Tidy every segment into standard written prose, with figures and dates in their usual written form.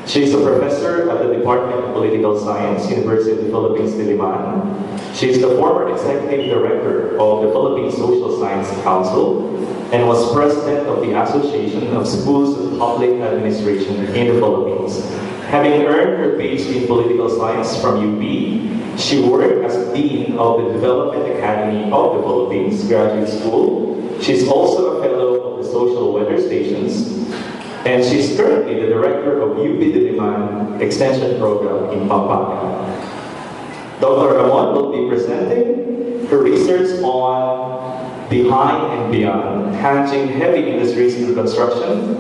She is a professor at the Department of Political Science, University of the Philippines, Diliman. She is the former executive director of the Philippine Social Science Council and was president of the Association of Schools of Public Administration in the Philippines. Having earned her PhD in Political Science from UP, she worked as Dean of the Development Academy of the Philippines Graduate School. She's also a fellow of the Social Weather Stations, and she's currently the director of UP Diliman Extension Program in Pampanga. Dr. Ramon will be presenting her research on Behind and Beyond, Hanjin Heavy Industries in Construction,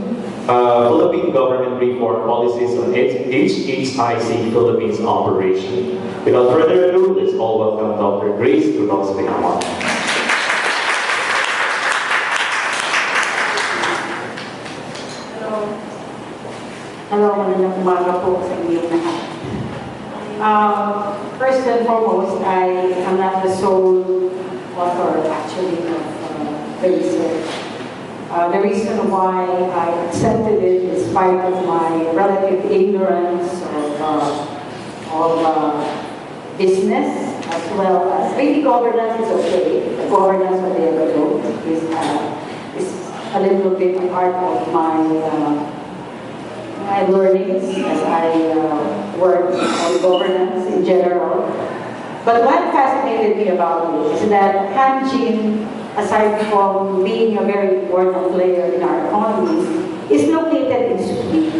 Philippine Government Reform Policies on HHIC Philippines Operation. Without further ado, let's all welcome Dr. Grace Gorospe-Jamon. Hello, magandang umaga po sa inyong lahat. First and foremost, I am not the sole author, actually, of the research. The reason why I accepted it in spite of my relative ignorance of business, as well as maybe governance is okay. The governance of the Ecuador is a little bit a part of my learnings as I work on governance in general. But what fascinated me about it is that Hanjin, aside from being a very important player in our economy, is located in Subic.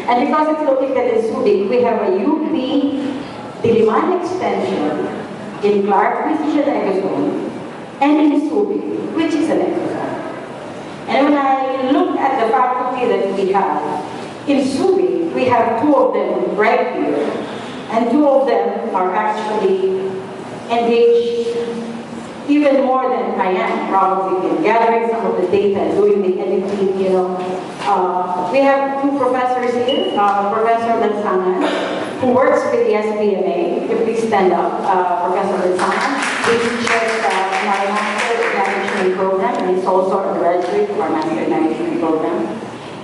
And because it's located in Subic, we have a UP Diliman extension in Clark, which is an ecozone, and in Subic, which is an ecozone. And when I look at the faculty that we have, in Subic, we have two of them right here, and two of them are actually engaged even more than I am, probably, in gathering some of the data, doing the editing, you know. We have two professors here, Professor Lansangan, who works with the SPMA. If we stand up, Professor Lansangan, he chairs my Master in Management Program, and he's also a graduate of our Master in Management Program.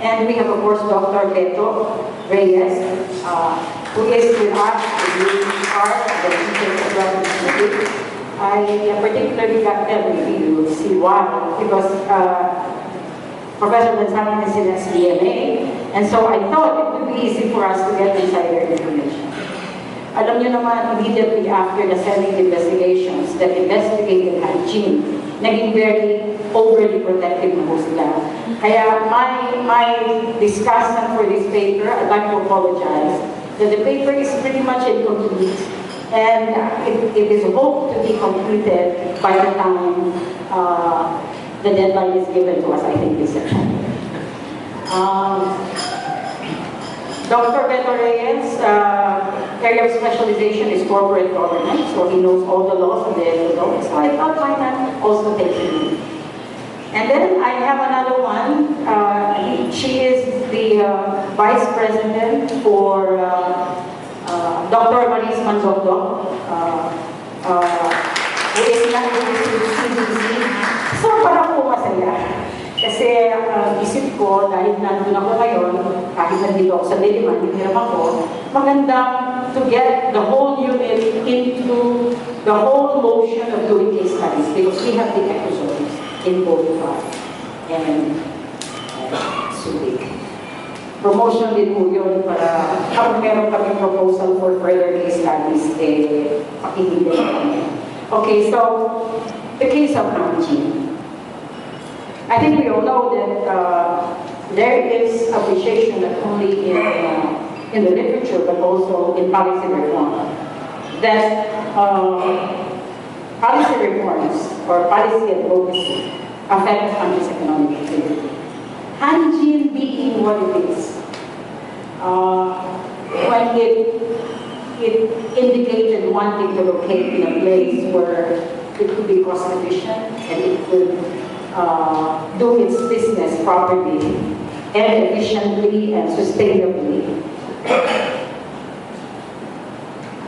And we have, of course, Dr. Beto Reyes, who is with us, the part of the Teachers of Representative. I particularly got them, you will see why, because Professor Lansangan is in SDMA, and so I thought it would be easy for us to get insider information. Alam niyo naman, immediately after the Senate investigations that investigated Hanjin, naging very overly protective na po sila. Kaya my discussion for this paper, I'd like to apologize that the paper is pretty much incomplete, and it is hoped to be completed by the time the deadline is given to us, I think, this September. Dr. Beto Reyes' area of specialization is corporate governance, so he knows all the laws of the Ecuador, so I thought why not also take him. And then I have another one. She is the vice president for Dr. Maris Manzogdo, who is not with the CDC. So parang po masaya. Kasi isip ko, dahil nandun ako ngayon, kahit nandito ako sa Diliman, hiniram ako, magandang to get the whole unit into the whole motion of doing case studies, because we have the episodes in both parts and Subic. Promotion din po yun para kapag meron kami proposal for further case studies, pakihintay kami. Okay, so the case of Hanjin. I think we all know that there is appreciation not only in the literature but also in policy reform that policy reforms or policy advocacy affect the country's economic activity. Hanjin being what it is, when it indicated wanting to locate in a place where it could be cost efficient and it could do its business properly and efficiently and sustainably.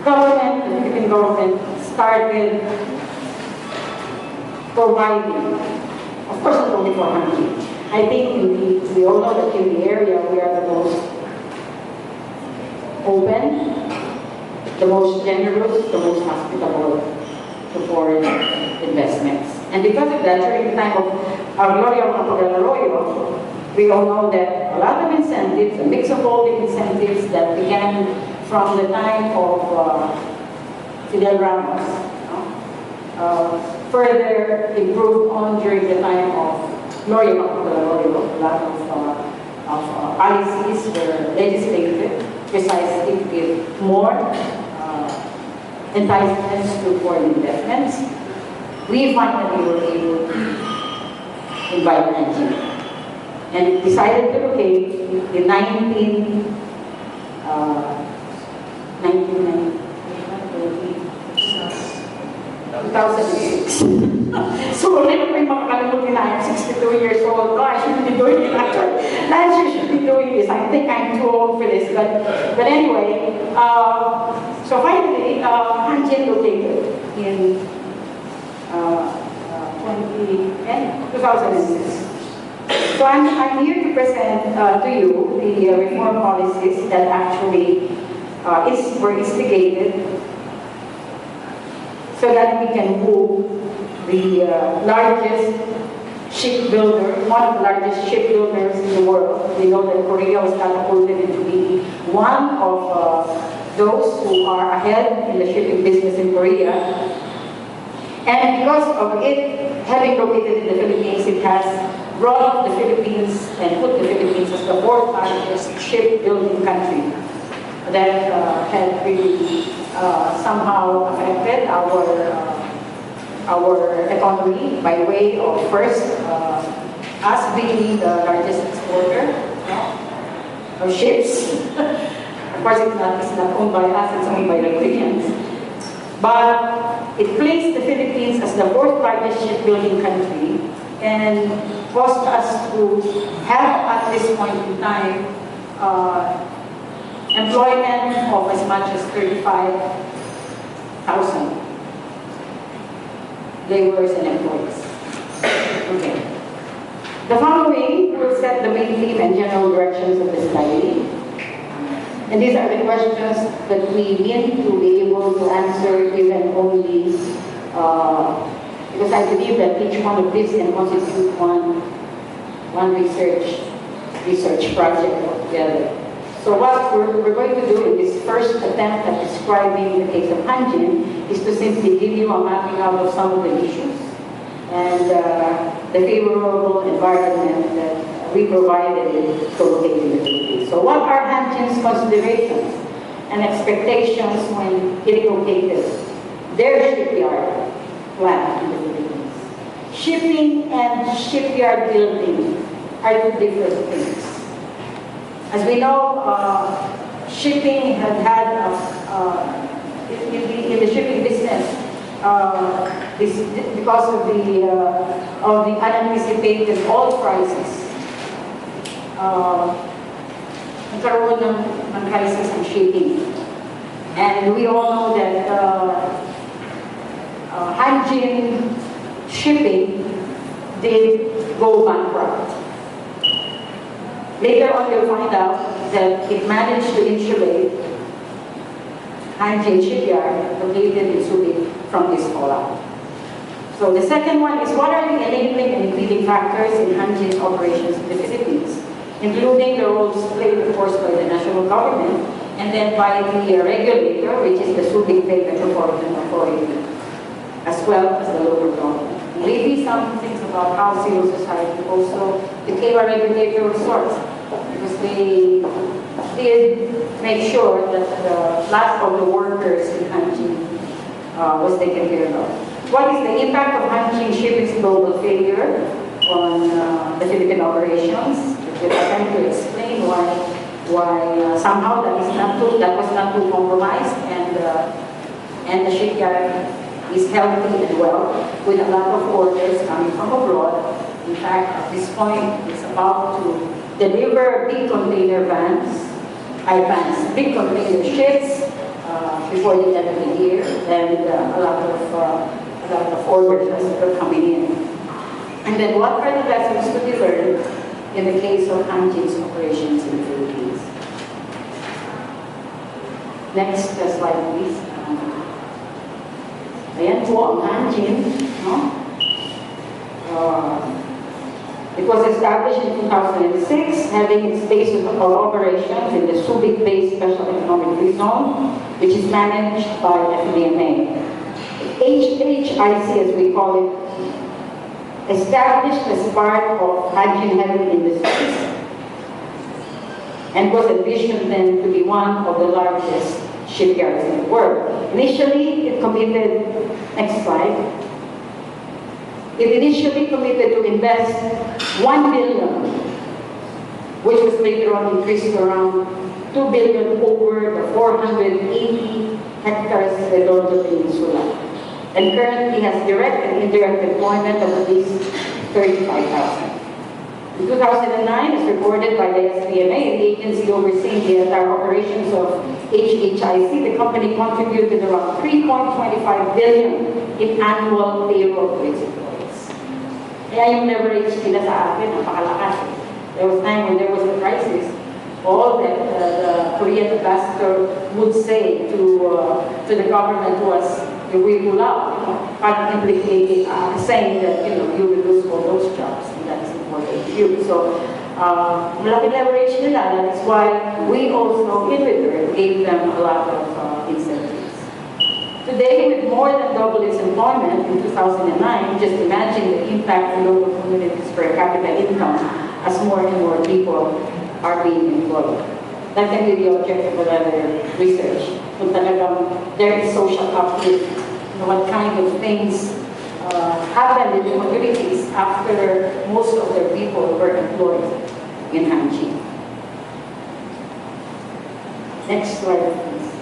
Government, the Philippine government, started providing, of course not only for Hanjin. I think we all know that in the area we are the most open, the most generous, the most hospitable to foreign investments. And because of that, during the time of Arroyo, we all know that a lot of incentives, a mix of all the incentives that began from the time of Fidel Ramos, further improved on during the time of Gloria Arroyo. A lot of policies were legislated precisely to give more enticements to foreign investments. We finally were able to invite Hanjin and decided to locate in 2006. So when I makakalimutin na, I'm 62 years old. Oh, I shouldn't be doing it actually. Nancy should be doing this. I think I'm too old for this. But anyway, so finally, Hanjin located in 2006. So I'm here to present to you the reform policies that actually were instigated so that we can move the largest shipbuilder, one of the largest shipbuilders in the world. We know that Korea was catapulted into being one of those who are ahead in the shipping business in Korea. And because of it having located in the Philippines, it has brought the Philippines and put the Philippines as the fourth largest shipbuilding country that had really somehow affected our economy by way of first us being the largest exporter of ships. Of course, it's not owned by us; it's owned by the Koreans. But it placed the Philippines as the fourth largest shipbuilding country and caused us to have at this point in time employment of as much as 35,000 laborers and employees. Okay. The following will set the main theme and general directions of the study. And these are the questions that we mean to be able to answer even only because I believe that each one of these can constitute one research project altogether. So what we're going to do in this first attempt at describing the case of Hanjin is to simply give you a mapping out of some of the issues and the favorable environment that we provided to locate in the Philippines. So what are Hanjin's considerations and expectations when it located their shipyard plant in the Philippines? Shipping and shipyard building are two different things. As we know, shipping had in the shipping business, because of the unanticipated oil prices, nagkaroon ng crisis in shipping. And we all know that Hanjin shipping did go bankrupt. Later on, you'll find out that it managed to insulate Hanjin shipyard located in Subic from this fallout. So the second one is what are the enabling and impeding factors in Hanjin's operations in the Philippines, including the roles played, of course, by the national government and then by the regulator, which is the Subic Bay Metropolitan Authority, as well as the local government. Maybe some things about how civil society also became a regulator of sorts, because they did make sure that the last of the workers in Hanjin was taken care of. What is the impact of Hanjin shipping's global failure on the Philippine operations? We're trying to explain why somehow that was not too compromised, and the shipyard is healthy and well, with a lot of orders coming from abroad. In fact, at this point, it's about to deliver big container big container ships before the end of the year, and a lot of orders are coming in. And then what are the lessons to be learned in the case of Hanjin's operations in the Philippines? Next slide, please. Ayan po ang Hanjin. No? It was established in 2006, having its base of operations in the Subic Bay Special Economic Zone, which is managed by FDMA. HHIC, as we call it, established as part of Hanjin Heavy Industries, and was envisioned then to be one of the largest shipyards in the world. Initially, it committed, next slide, it initially committed to invest $1 billion, which was later on increased to around $2 billion over the 480 hectares Redondo Peninsula, and currently has direct and indirect employment of at least 35,000. In 2009, as reported by the SBMA, the agency overseeing the entire operations of HHIC, the company contributed around $3.25 billion in annual payroll to its employees. Kaya yung leverage nila sa atin, napakalakas. There was a time when there was a crisis, all that the Korean ambassador would say to the government was, we will out, implicating, saying that you will lose all those jobs, and that is important to you. So, malaki leverage nila. That is why we also, in return, gave them a lot of incentives. Today, with more than double its employment in 2009, just imagine the impact on local communities per capita income as more and more people are being employed. That can be the objective of other research. Kung talagang there is social uplift, what kind of things happened in the communities after most of their people were employed in Hanjin. Next slide, please.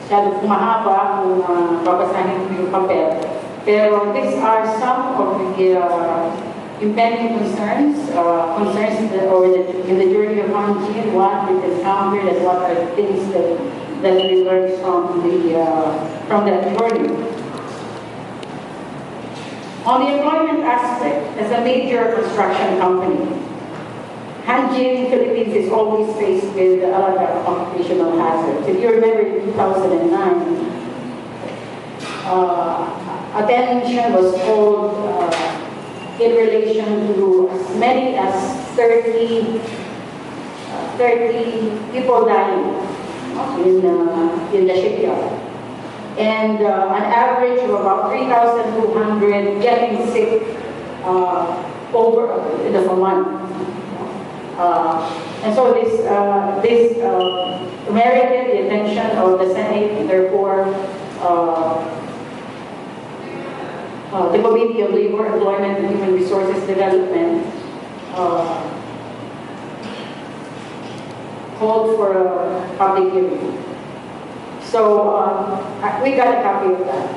Masyado mahaba kung babasahin ko yung papel. Pero these are some of the impending concerns in the journey of Hanjin, what we encountered and what are the things that we learned from that journey. On the employment aspect, as a major construction company, Hanjin, Philippines is always faced with a lot of occupational hazards. If you remember in 2009, attention was called in relation to as many as 30 people dying in the shipyard. And an average of about 3,200 getting sick over the month. And so this merited the attention of the Senate, and therefore the Committee of Labor, Employment, and Human Resources Development called for a public hearing. So we got a copy of that.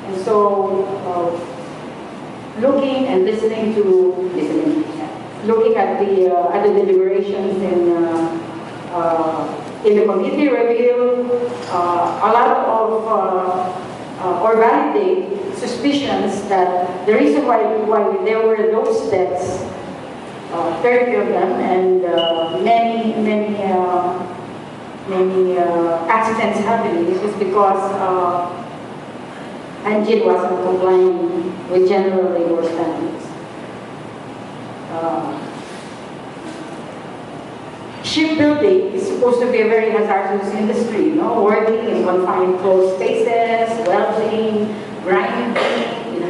And so looking at the deliberations in the committee review, a lot of or validate suspicions that the reason why there were those deaths, 30 of them, and many accidents happening, is just because Hanjin wasn't complying with general labor standards. Shipbuilding is supposed to be a very hazardous industry, working in confined closed spaces, welding, grinding, in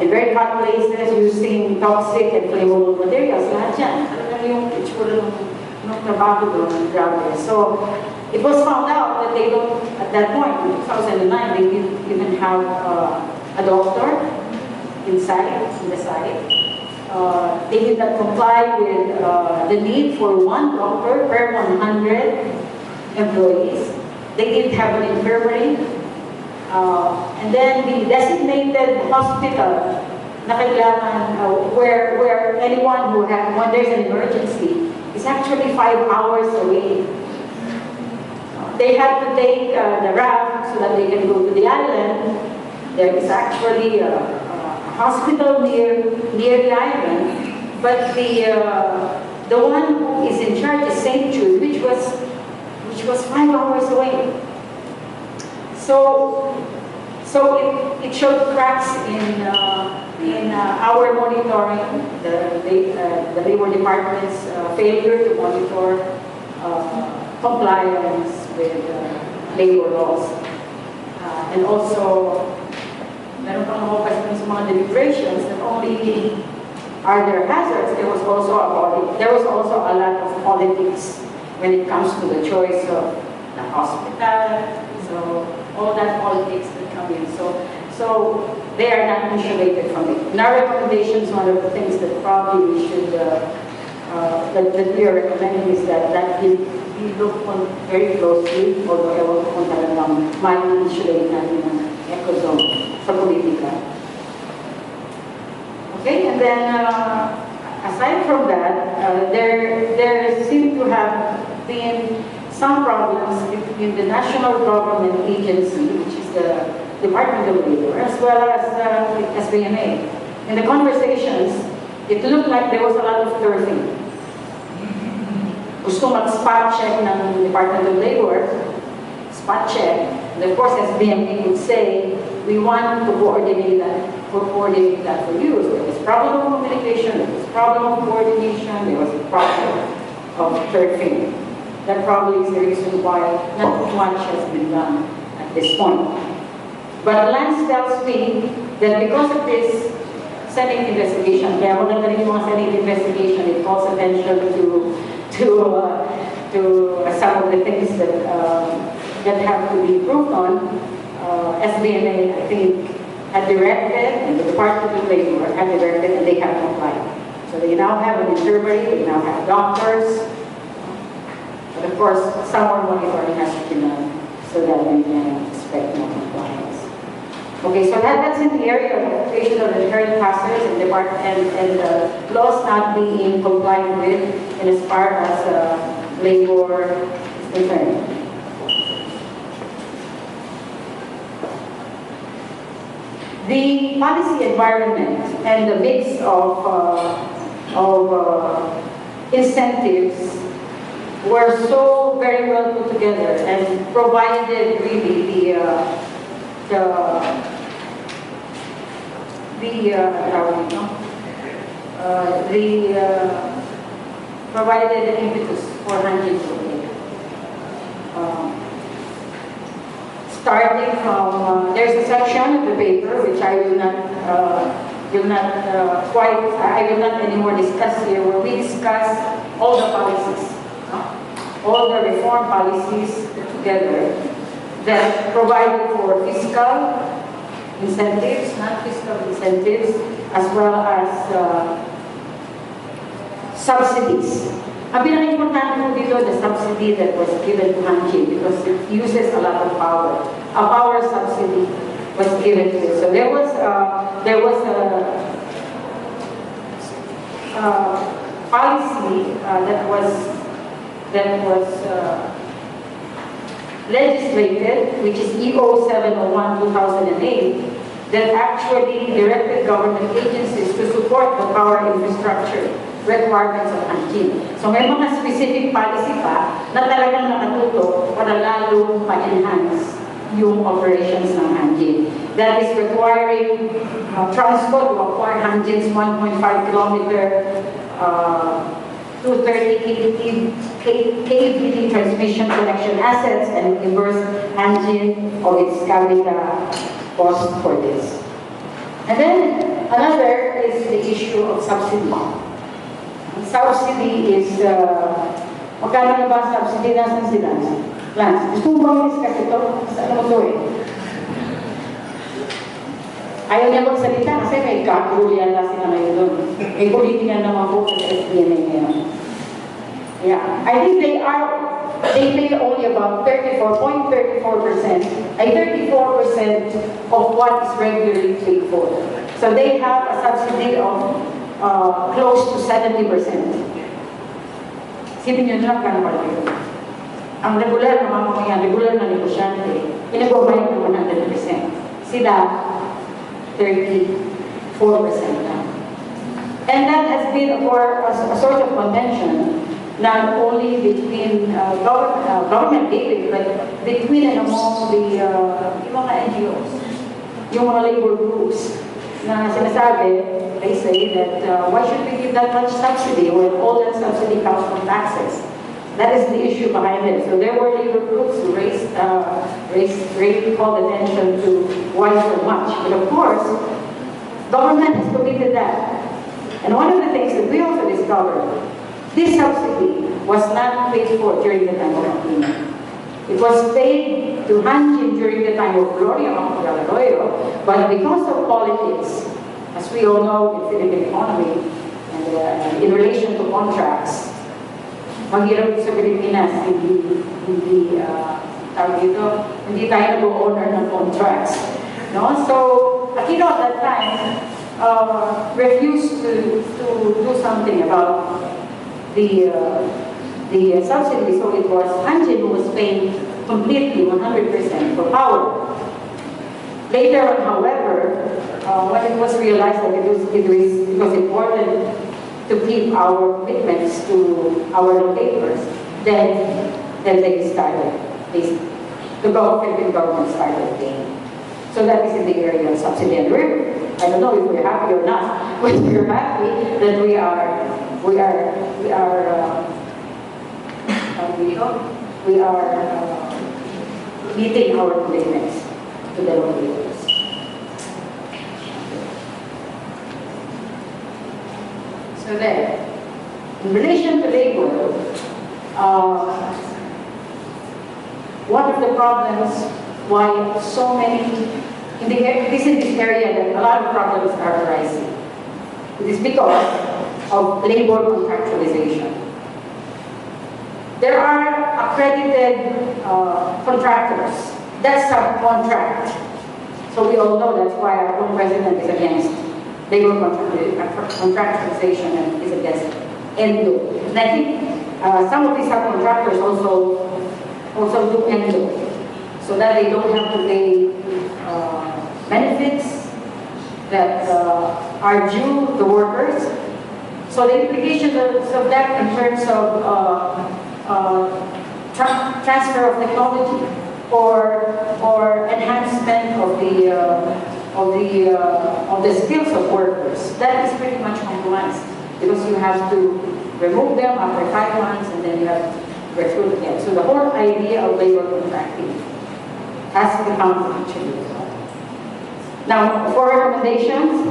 very hot places, using toxic and flammable materials. Lahat yan. Talagang yung itsura ng trabaho doon, grabe. So, it was found out that they don't, at that point, in 2009, they didn't even have a doctor in the site. They did not comply with the need for one doctor per 100 employees. They didn't have an infirmary. And then the designated hospital na kailangan, where anyone when there's an emergency, is actually 5 hours away. They had to take the raft so that they can go to the island. There is actually a hospital near the island, but the one who is in charge is St. Jude, which was which was 5 hours away. So it showed cracks in our monitoring, the labor department's failure to monitor compliance with labor laws. And also, meron pang nakupas sa mga deliberations that only are there hazards, there was also a lot of politics when it comes to the choice of the hospital. So all that politics that come in. So they are not insulated from it. In our recommendations, one of the things that probably we should that we are recommending is that we look on very closely, although ewan ko kung talagang ma-insulate natin ng ecozone sa politika. Okay, and then aside from that, there seem to have been some problems between the national government agency, which is the Department of Labor, as well as the SBMA. In the conversations, it looked like there was a lot of turfing. Gusto mag-spot check ng Department of Labor, spot check, and of course SBMA would say, we want to coordinate that for you. So there was problem of communication, there was problem of coordination, there was a problem of turfing. That probably is the reason why not much has been done at this point. But Lance tells me that because of this Senate investigation, kaya maganda rin yung mga Senate investigation, it calls attention to some of the things that have to be improved on. SBMA, I think, had directed, and the Department of Labor had directed, and they have complied. So they now have an infirmary, they now have doctors, but of course, some more monitoring has to be done so that we can expect more compliance. Okay, so that's in the area of occupation of inherent hazards and laws not being complied with in as far as labor is concerned. The policy environment and the mix of incentives were so very well put together and provided really provided an impetus for Hanjin to starting from there's a section of the paper which I will not anymore discuss here, where we discuss all the policies, all the reform policies together that provided for fiscal incentives, non-fiscal incentives, as well as subsidies. Ang pinaka-importante po dito, the subsidy that was given to Hanjin, because it uses a lot of power. A power subsidy was given to it. So there was a policy that was legislated, which is EO 701/2008, that actually directed government agencies to support the power infrastructure requirements of Hanjin. So may mga specific policy pa na talagang nakatutok para lalong ma-enhance yung operations ng Hanjin. That is requiring transport to acquire Hanjin's 1.5 kilometer 230 kV transmission connection assets and reimburse Hanjin of its capital cost for this. And then another is the issue of subsidy. Subsidy is, magkano na ba subsidy? Nasaan si Lance? Lance, gusto mo bang discuss ito? Saan mo ito eh? Ayaw niya magsalita kasi may kakulian na sila ngayon doon. May politika naman po sa SBMA ngayon. Yeah, I think they pay only about 34.34%, ay 34% of what is regularly paid for. So they have a subsidy of close to 70%. Sipin nyo na kung ano yun. Ang regular na mamamayan, regular na negosyante, pinag-provide ng 100%. Sila, 34% na. And that has been for a sort of convention not only between government aid, but between and among the yung mga NGOs, yung mga labor groups na sinasabi, they say that why should we give that much subsidy when all that subsidy comes from taxes? That is the issue behind it. So there were labor groups who called attention to why so much. But of course, government has committed that. And one of the things that we also discovered, this subsidy was not paid for during the time of Aquino. It was paid to Hanjin during the time of Gloria Macapagal-Arroyo, but because of politics, as we all know in Philippine economy, and in relation to contracts, maghirap sa Pilipinas, hindi tayo nag-owner ng contracts. No? So, Aquino at that time refused to do something about the subsidy, so it was Hanjin who was paying completely 100% for power. Later on, however, when it was realized that it was important to keep our commitments to our locators, then they started. The Philippine government started paying. So that is in the area of subsidy and river. I don't know if we're happy or not, but we're happy that we are meeting our commitments to the locators. So then, in relation to labor, one of the problems why so many, this is this area that a lot of problems are arising. It is because of labor contractualization. There are accredited contractors that subcontract. So we all know that's why our own president is against labor contractualization and is against ENDO. And I think some of these subcontractors also do ENDO, so that they don't have to pay benefits that are due the workers. So the implications of that in terms of transfer of technology or enhancement of the skills of workers, that is pretty much compromised, because you have to remove them after 5 months and then you have to recruit again. So the whole idea of labor contracting has become actually. Now, for recommendations,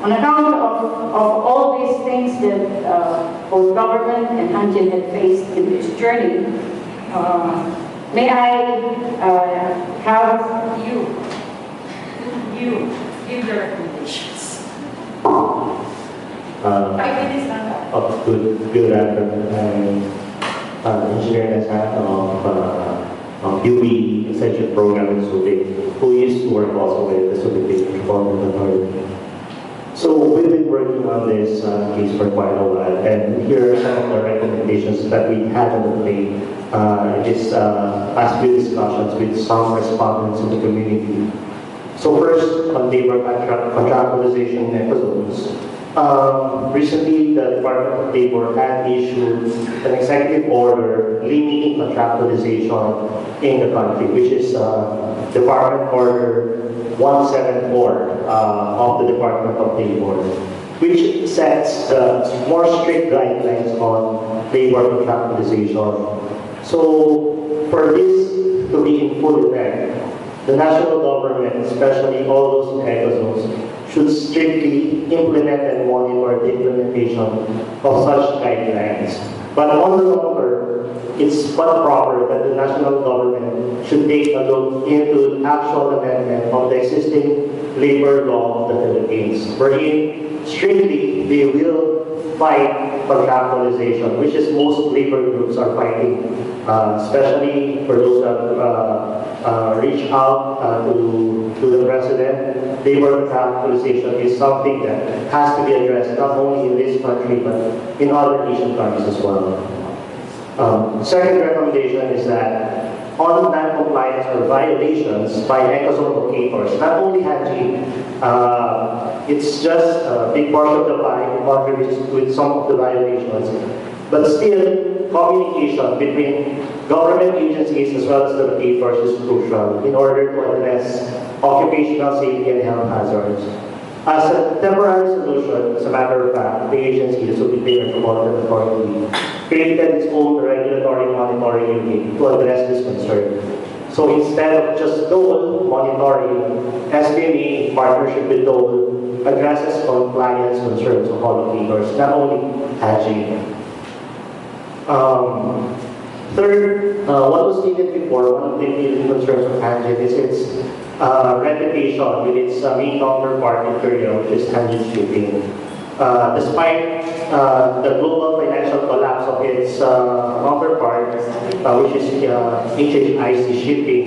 on account of all these things that both government and Hanjin had faced in this journey, may I have you give the recommendations. 5 minutes lang. Good afternoon. I'm Engineer Nasan of UP Extension Program in Subic, who used to work also with the Subic Development Authority. So we've been working on this case for quite a while, and here are some of the recommendations that we had on the plate in this past few discussions with some respondents in the community. So first, on labor contractualization mechanisms. Recently, the Department of Labor had issued an executive order limiting contractualization in the country, which is Department Order 174 of the Department of Labor, which sets more strict guidelines on labor contractualization. So, for this to be in full effect, the national government, especially all those in ecozones, should strictly implement and monitor the implementation of such guidelines. But on the long term, it's but proper that the national government should take a look into the actual amendment of the existing labor law of the Philippines, wherein strictly they will fight contractualization, which is most labor groups are fighting, especially for those that reach out to the president. Labor contractualization is something that has to be addressed not only in this country but in other Asian countries as well. Second recommendation is that on non-compliance or violations by ecozone locators, not only Hanjin, it's just a big part of the pie contributes with some of the violations, but still communication between government agencies as well as the locators is crucial in order to address occupational safety and health hazards. As a temporary solution, as a matter of fact, the agency, the Superior Metropolitan Authority, created its own regulatory monitoring unit to address this concern. So instead of just Dole monitoring, SBMA, in partnership with Dole, addresses compliance concerns of all locators, not only Hanjin. Third, what was stated before, one of the leading concerns of Hanjin is its reputation with its main counterpart in Korea, which is Hanjin Shipping. Despite the global financial collapse of its counterpart, which is HHIC Shipping,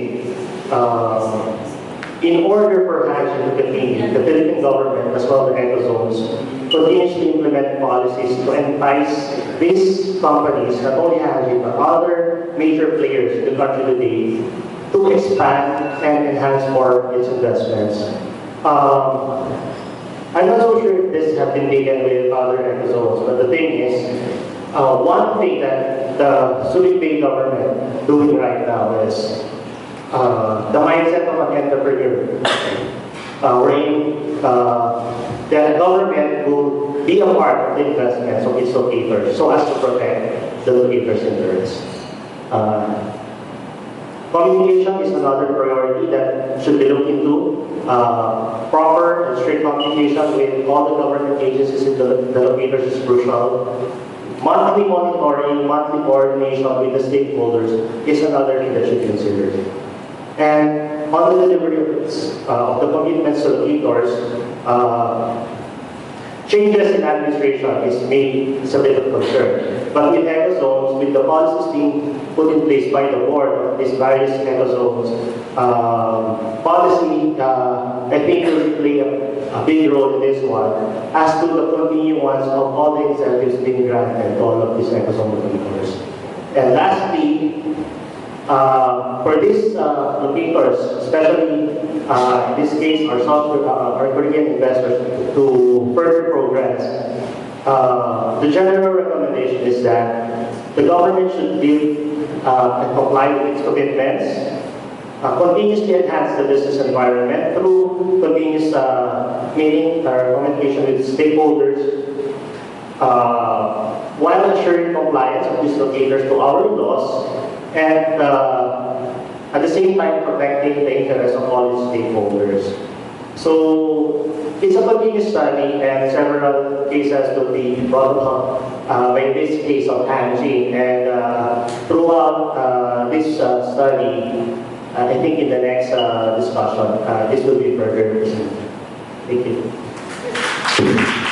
in order for Hanjin to continue, the Philippine government, as well as the ecozones, continuously implement policies to entice these companies, not only Hanjin, but other major players in the country today, to expand and enhance more its investments. I'm not so sure if this has been taken with other ecozones, but the thing is, one thing that the Subic government doing right now is the mindset of an entrepreneur, wherein the government will be a part of the investments of its locators so as to protect the locators' interests. Communication is another priority that should be looked into. Proper and strict communication with all the government agencies and the locators is crucial. Monthly monitoring, monthly coordination with the stakeholders is another thing that should be considered. And on the delivery of the commitments to locators, changes in administration is a bit of concern. But with ecozones, with the policies being put in place by the board of these various ecozones, policy, I think will play a big role in this one as to the continuance of all the incentives being granted to all of these ecozone locators. And lastly, for these locators, especially in this case, our Korean investors, to further progress, the general recommendation is that the government should live and comply with its commitments, continuously enhance the business environment through continuous meeting or communication with stakeholders, while ensuring compliance of these locators to our laws, and at the same time protecting the interests of all its stakeholders. So it's a continuous study, and several cases will be brought up by this case of Hanjin. And throughout this study, I think in the next discussion, this will be further. Thank you.